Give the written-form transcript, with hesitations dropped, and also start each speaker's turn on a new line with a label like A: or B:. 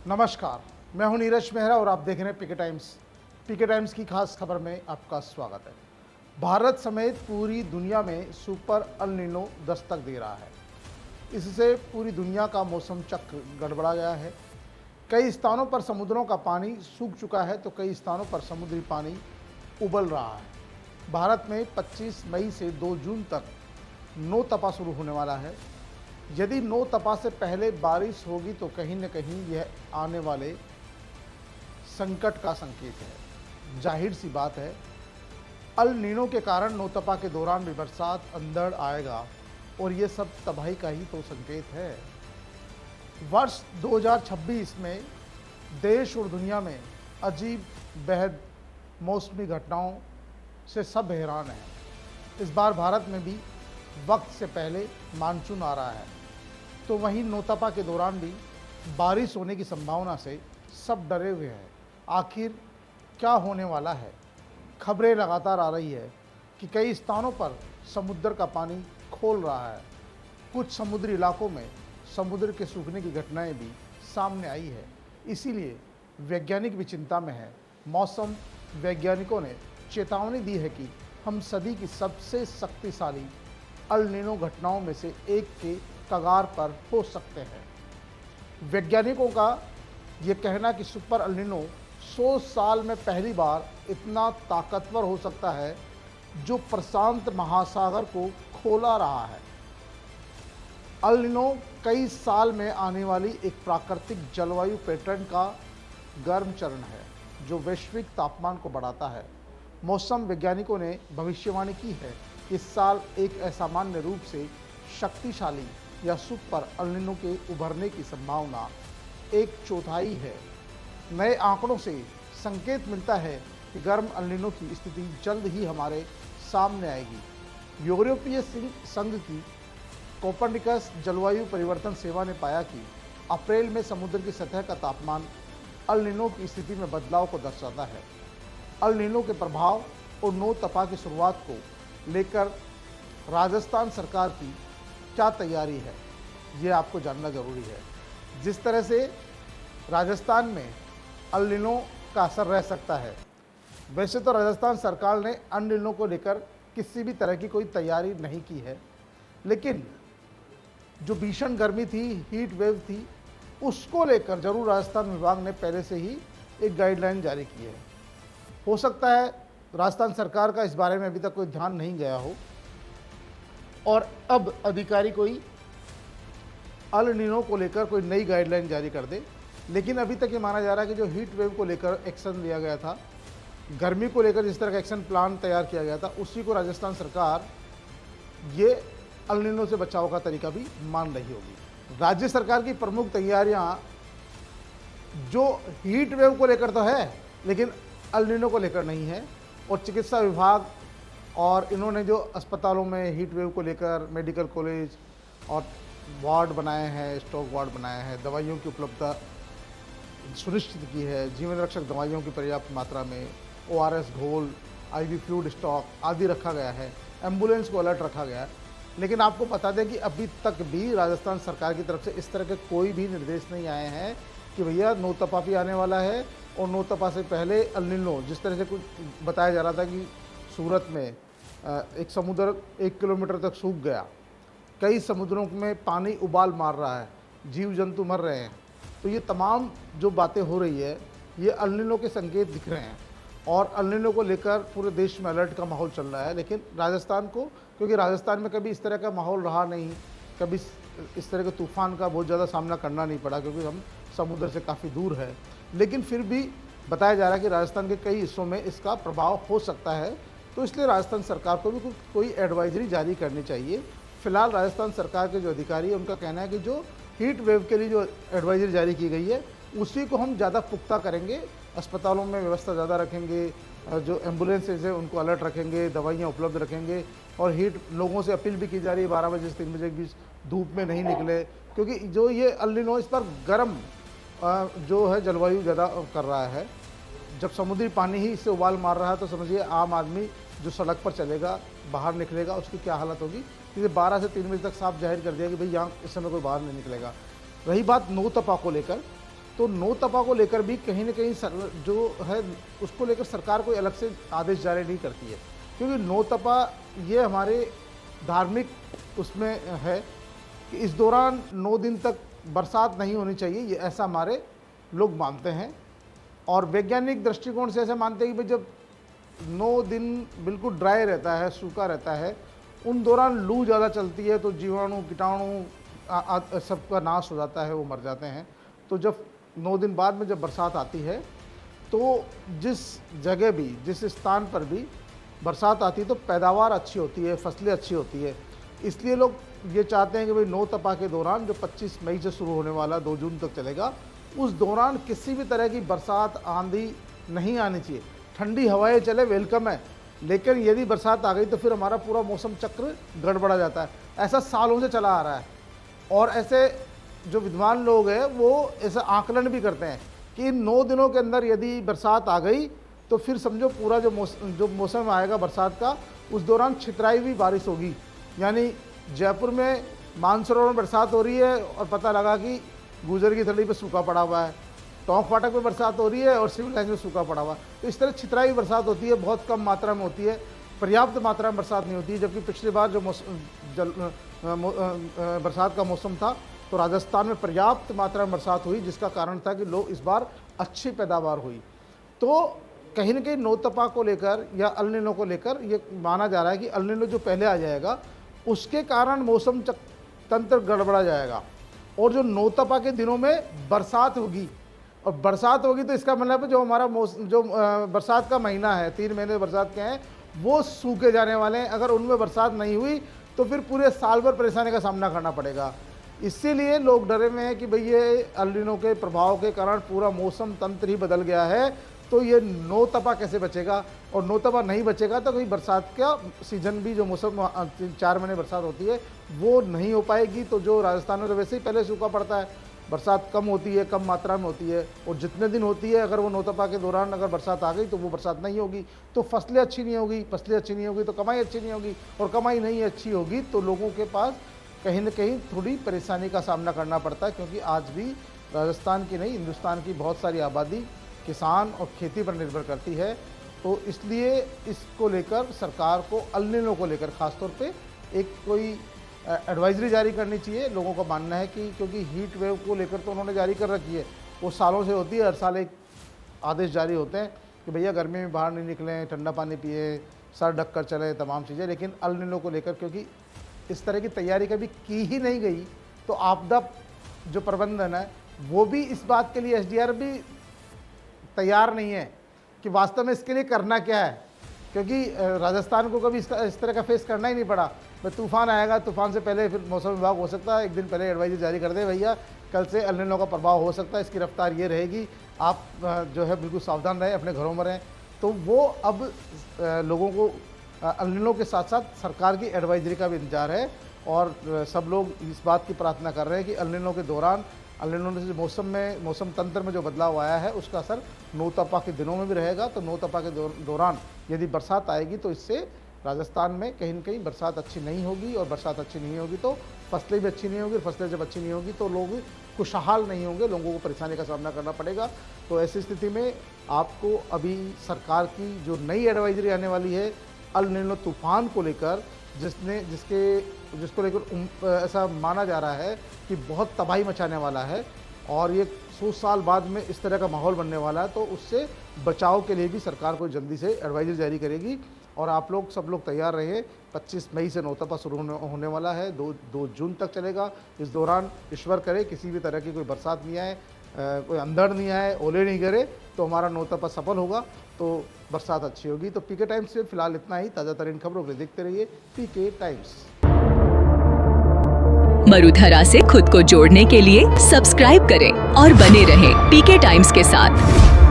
A: नमस्कार, मैं हूं नीरज मेहरा और आप देख रहे हैं पीके टाइम्स। पीके टाइम्स की खास खबर में आपका स्वागत है। भारत समेत पूरी दुनिया में सुपर अल नीनो दस्तक दे रहा है। इससे पूरी दुनिया का मौसम चक्र गड़बड़ा गया है। कई स्थानों पर समुद्रों का पानी सूख चुका है तो कई स्थानों पर समुद्री पानी उबल रहा है। भारत में 25 मई से 2 जून तक नो तपा शुरू होने वाला है। यदि नो तपा से पहले बारिश होगी तो कहीं न कहीं यह आने वाले संकट का संकेत है। जाहिर सी बात है, अल नीनो के कारण नो तपा के दौरान भी बरसात अंधड़ आएगा और ये सब तबाही का ही तो संकेत है। वर्ष 2026 में देश और दुनिया में अजीब बेहद मौसमी घटनाओं से सब हैरान हैं। इस बार भारत में भी वक्त से पहले मानसून आ रहा है, तो वहीं नौतपा के दौरान भी बारिश होने की संभावना से सब डरे हुए हैं। आखिर क्या होने वाला है? खबरें लगातार आ रही है कि कई स्थानों पर समुद्र का पानी खोल रहा है। कुछ समुद्री इलाकों में समुद्र के सूखने की घटनाएं भी सामने आई है। इसीलिए वैज्ञानिक भी चिंता में है। मौसम वैज्ञानिकों ने चेतावनी दी है कि हम सदी की सबसे शक्तिशाली अल नीनो घटनाओं में से एक के कगार पर हो सकते हैं। वैज्ञानिकों का ये कहना कि सुपर अल नीनो 100 साल में पहली बार इतना ताकतवर हो सकता है जो प्रशांत महासागर को खोला रहा है। अल नीनो कई साल में आने वाली एक प्राकृतिक जलवायु पैटर्न का गर्म चरण है जो वैश्विक तापमान को बढ़ाता है। मौसम वैज्ञानिकों ने भविष्यवाणी की है कि इस साल एक असामान्य रूप से शक्तिशाली या सुपर अल नीनो के उभरने की संभावना 1/4 है। नए आंकड़ों से संकेत मिलता है कि गर्म अल नीनो की स्थिति जल्द ही हमारे सामने आएगी। यूरोपीय संघ की कोपरनिकस जलवायु परिवर्तन सेवा ने पाया कि अप्रैल में समुद्र की सतह का तापमान अल नीनो की स्थिति में बदलाव को दर्शाता है। अल नीनो के प्रभाव और नो तपा की शुरुआत को लेकर राजस्थान सरकार की क्या तैयारी है, ये आपको जानना ज़रूरी है। जिस तरह से राजस्थान में अल नीनो का असर रह सकता है, वैसे तो राजस्थान सरकार ने अल नीनो को लेकर किसी भी तरह की कोई तैयारी नहीं की है, लेकिन जो भीषण गर्मी थी, हीट वेव थी, उसको लेकर जरूर राजस्थान विभाग ने पहले से ही एक गाइडलाइन जारी की है। हो सकता है राजस्थान सरकार का इस बारे में अभी तक कोई ध्यान नहीं गया हो और अब अधिकारी कोई अल नीनो को लेकर कोई नई गाइडलाइन जारी कर दे। लेकिन अभी तक ये माना जा रहा है कि जो हीट वेव को लेकर एक्शन लिया गया था, गर्मी को लेकर जिस तरह का एक्शन प्लान तैयार किया गया था, उसी को राजस्थान सरकार ये अल नीनो से बचाव का तरीका भी मान रही होगी। राज्य सरकार की प्रमुख तैयारियां जो हीट वेव को लेकर तो है, लेकिन अल नीनो को लेकर नहीं है। और चिकित्सा विभाग और इन्होंने जो अस्पतालों में हीट वेव को लेकर मेडिकल कॉलेज और वार्ड बनाए हैं, स्टॉक वार्ड बनाए हैं, दवाइयों की उपलब्धता सुनिश्चित की है, जीवन रक्षक दवाइयों की पर्याप्त मात्रा में, ORS घोल, IV फ्लूइड स्टॉक आदि रखा गया है, एम्बुलेंस को अलर्ट रखा गया है। लेकिन आपको बता दें कि अभी तक भी राजस्थान सरकार की तरफ से इस तरह के कोई भी निर्देश नहीं आए हैं कि भैया नो तपा भी आने वाला है और नो तपा से पहले अल नीनो, जिस तरह से कुछ बताया जा रहा था कि सूरत में एक समुद्र 1 किलोमीटर तक सूख गया, कई समुद्रों में पानी उबाल मार रहा है, जीव जंतु मर रहे हैं। तो ये तमाम जो बातें हो रही है, ये अल नीनो के संकेत दिख रहे हैं और अल नीनो को लेकर पूरे देश में अलर्ट का माहौल चल रहा है। लेकिन राजस्थान को, क्योंकि राजस्थान में कभी इस तरह का माहौल रहा नहीं, कभी इस तरह के तूफान का बहुत ज़्यादा सामना करना नहीं पड़ा क्योंकि हम समुद्र से काफ़ी दूर है, लेकिन फिर भी बताया जा रहा है कि राजस्थान के कई हिस्सों में इसका प्रभाव हो सकता है। तो इसलिए राजस्थान सरकार को भी कोई एडवाइजरी जारी करनी चाहिए। फिलहाल राजस्थान सरकार के जो अधिकारी हैं, उनका कहना है कि जो हीट वेव के लिए जो एडवाइजरी जारी की गई है, उसी को हम ज़्यादा पुख्ता करेंगे, अस्पतालों में व्यवस्था ज़्यादा रखेंगे, जो एम्बुलेंसेज है उनको अलर्ट रखेंगे, दवाइयाँ उपलब्ध रखेंगे और हीट लोगों से अपील भी की जा रही है 12 बजे से 3 बजे के बीच धूप में नहीं निकले, क्योंकि जो ये अल नीनो इस पर गर्म जो है जलवायु ज़्यादा कर रहा है। जब समुद्री पानी ही इससे उबाल मार रहा है तो समझिए आम आदमी जो सड़क पर चलेगा, बाहर निकलेगा, उसकी क्या हालत होगी। इसलिए 12 से 3 बजे तक साफ जाहिर कर दिया कि भाई यहाँ इस समय कोई बाहर नहीं निकलेगा। रही बात नो तपा को लेकर, तो नौतपा को लेकर भी कहीं न कहीं जो है उसको लेकर सरकार कोई अलग से आदेश जारी नहीं करती है, क्योंकि नौतपा ये हमारे धार्मिक उसमें है कि इस दौरान 9 दिन तक बरसात नहीं होनी चाहिए, ये ऐसा हमारे लोग मानते हैं। और वैज्ञानिक दृष्टिकोण से ऐसे मानते हैं कि भाई जब 9 दिन बिल्कुल ड्राई रहता है, सूखा रहता है, उन दौरान लू ज़्यादा चलती है तो जीवाणु कीटाणु सबका नाश हो जाता है, वो मर जाते हैं। तो जब 9 दिन बाद में जब बरसात आती है तो जिस जगह भी, जिस स्थान पर भी बरसात आती है तो पैदावार अच्छी होती है, फसलें अच्छी होती है। इसलिए लोग ये चाहते हैं कि भाई नौतपा के दौरान जो 25 मई से शुरू होने वाला 2 जून तक चलेगा, उस दौरान किसी भी तरह की बरसात आंधी नहीं आनी चाहिए। ठंडी हवाएं चले वेलकम है, लेकिन यदि बरसात आ गई तो फिर हमारा पूरा मौसम चक्र गड़बड़ा जाता है। ऐसा सालों से चला आ रहा है और ऐसे जो विद्वान लोग हैं वो ऐसा आकलन भी करते हैं कि इन 9 दिनों के अंदर यदि बरसात आ गई तो फिर समझो पूरा जो मौसम आएगा बरसात का, उस दौरान छितराई हुई बारिश होगी। यानी जयपुर में मानसरोवर में बरसात हो रही है और पता लगा कि गुजर की थली पे सूखा पड़ा हुआ है, टोंक फाटक में बरसात हो रही है और सिविल लाइन में सूखा पड़ा हुआ है। तो इस तरह छितराई बरसात होती है, बहुत कम मात्रा में होती है, पर्याप्त मात्रा में बरसात नहीं होती है। जबकि पिछली बार जो बरसात का मौसम था तो राजस्थान में पर्याप्त मात्रा में बरसात हुई, जिसका कारण था कि लोग इस बार अच्छी पैदावार हुई। तो कहीं न कहीं नौतपा को लेकर या अल नीनो को लेकर ये माना जा रहा है कि अल नीनो जो पहले आ जाएगा उसके कारण मौसम तंत्र गड़बड़ा जाएगा और जो नौतपा के दिनों में बरसात होगी, और बरसात होगी तो इसका मतलब है जो हमारा बरसात का महीना है, 3 महीने बरसात के हैं, वो सूखे जाने वाले हैं। अगर उनमें बरसात नहीं हुई तो फिर पूरे साल भर परेशानी का सामना करना पड़ेगा। इसीलिए लोग डरे हुए हैं कि भाई ये अल नीनो के प्रभाव के कारण पूरा मौसम तंत्र ही बदल गया है, तो ये नौतपा कैसे बचेगा, और नौतपा नहीं बचेगा तो कोई बरसात का सीजन भी जो मौसम 4 महीने बरसात होती है वो नहीं हो पाएगी। तो जो राजस्थान में तो वैसे ही पहले सूखा पड़ता है, बरसात कम होती है, कम मात्रा में होती है, और जितने दिन होती है अगर वो नौतपा के दौरान अगर बरसात आ गई तो वो बरसात नहीं होगी, तो फसलें अच्छी नहीं होगी, फसलें अच्छी नहीं होगी तो कमाई अच्छी नहीं होगी, और कमाई नहीं अच्छी होगी तो लोगों के पास कहीं न कहीं थोड़ी परेशानी का सामना करना पड़ता है। क्योंकि आज भी राजस्थान की नहीं, हिंदुस्तान की बहुत सारी आबादी किसान और खेती पर निर्भर करती है। तो इसलिए इसको लेकर सरकार को अल नीनो को लेकर ख़ासतौर पे एक कोई एडवाइजरी जारी करनी चाहिए। लोगों का मानना है कि क्योंकि हीट वेव को लेकर तो उन्होंने जारी कर रखी है, वो सालों से होती है, हर साल एक आदेश जारी होते हैं कि भैया गर्मी में बाहर नहीं निकलें, ठंडा पानी पिए, सर ढक कर चलें, तमाम चीज़ें। लेकिन अल नीनो को लेकर क्योंकि इस तरह की तैयारी कभी की ही नहीं गई, तो आपदा जो प्रबंधन है वो भी इस बात के लिए एसडीआरएफ भी तैयार नहीं है कि वास्तव में इसके लिए करना क्या है, क्योंकि राजस्थान को कभी इस तरह का फेस करना ही नहीं पड़ा। तूफान आएगा, तूफान से पहले फिर मौसम विभाग हो सकता है 1 दिन पहले एडवाइजरी जारी कर दे, भैया कल से अल नीनो का प्रभाव हो सकता है, इसकी रफ्तार ये रहेगी, आप जो है बिल्कुल सावधान रहें, अपने घरों में रहें। तो वो अब लोगों को अल नीनो के साथ साथ सरकार की एडवाइजरी का भी इंतजार है, और सब लोग इस बात की प्रार्थना कर रहे हैं कि अल नीनो के दौरान अल नीनो से मौसम तंत्र में जो बदलाव आया है उसका असर नौतपा के दिनों में भी रहेगा। तो नौतपा के दौरान यदि बरसात आएगी तो इससे राजस्थान में कहीं न कहीं बरसात अच्छी नहीं होगी, और बरसात अच्छी नहीं होगी तो फसलें भी अच्छी नहीं होगी, और फसलें जब अच्छी नहीं होगी तो लोग खुशहाल नहीं होंगे, लोगों को परेशानी का सामना करना पड़ेगा। तो ऐसी स्थिति में आपको अभी सरकार की जो नई एडवाइजरी आने वाली है अल नीनो तूफान को लेकर, जिसको लेकर ऐसा माना जा रहा है कि बहुत तबाही मचाने वाला है और ये 100 साल बाद में इस तरह का माहौल बनने वाला है, तो उससे बचाव के लिए भी सरकार को जल्दी से एडवाइजरी जारी करेगी। और आप लोग सब लोग तैयार रहिए, 25 मई से नौतपा शुरू होने वाला है, 2 जून तक चलेगा। इस दौरान ईश्वर करे किसी भी तरह की कोई बरसात नहीं आए, कोई अंधड़ नहीं आए, ओले नहीं गिरे, तो हमारा नौतपा सफल होगा, तो बरसात अच्छी होगी। तो पीके टाइम्स से फिलहाल इतना ही। ताज़ा तरीन खबरों के लिए देखते रहिए पीके टाइम्स।
B: मरुधरा से खुद को जोड़ने के लिए सब्सक्राइब करें और बने रहें पीके टाइम्स के साथ।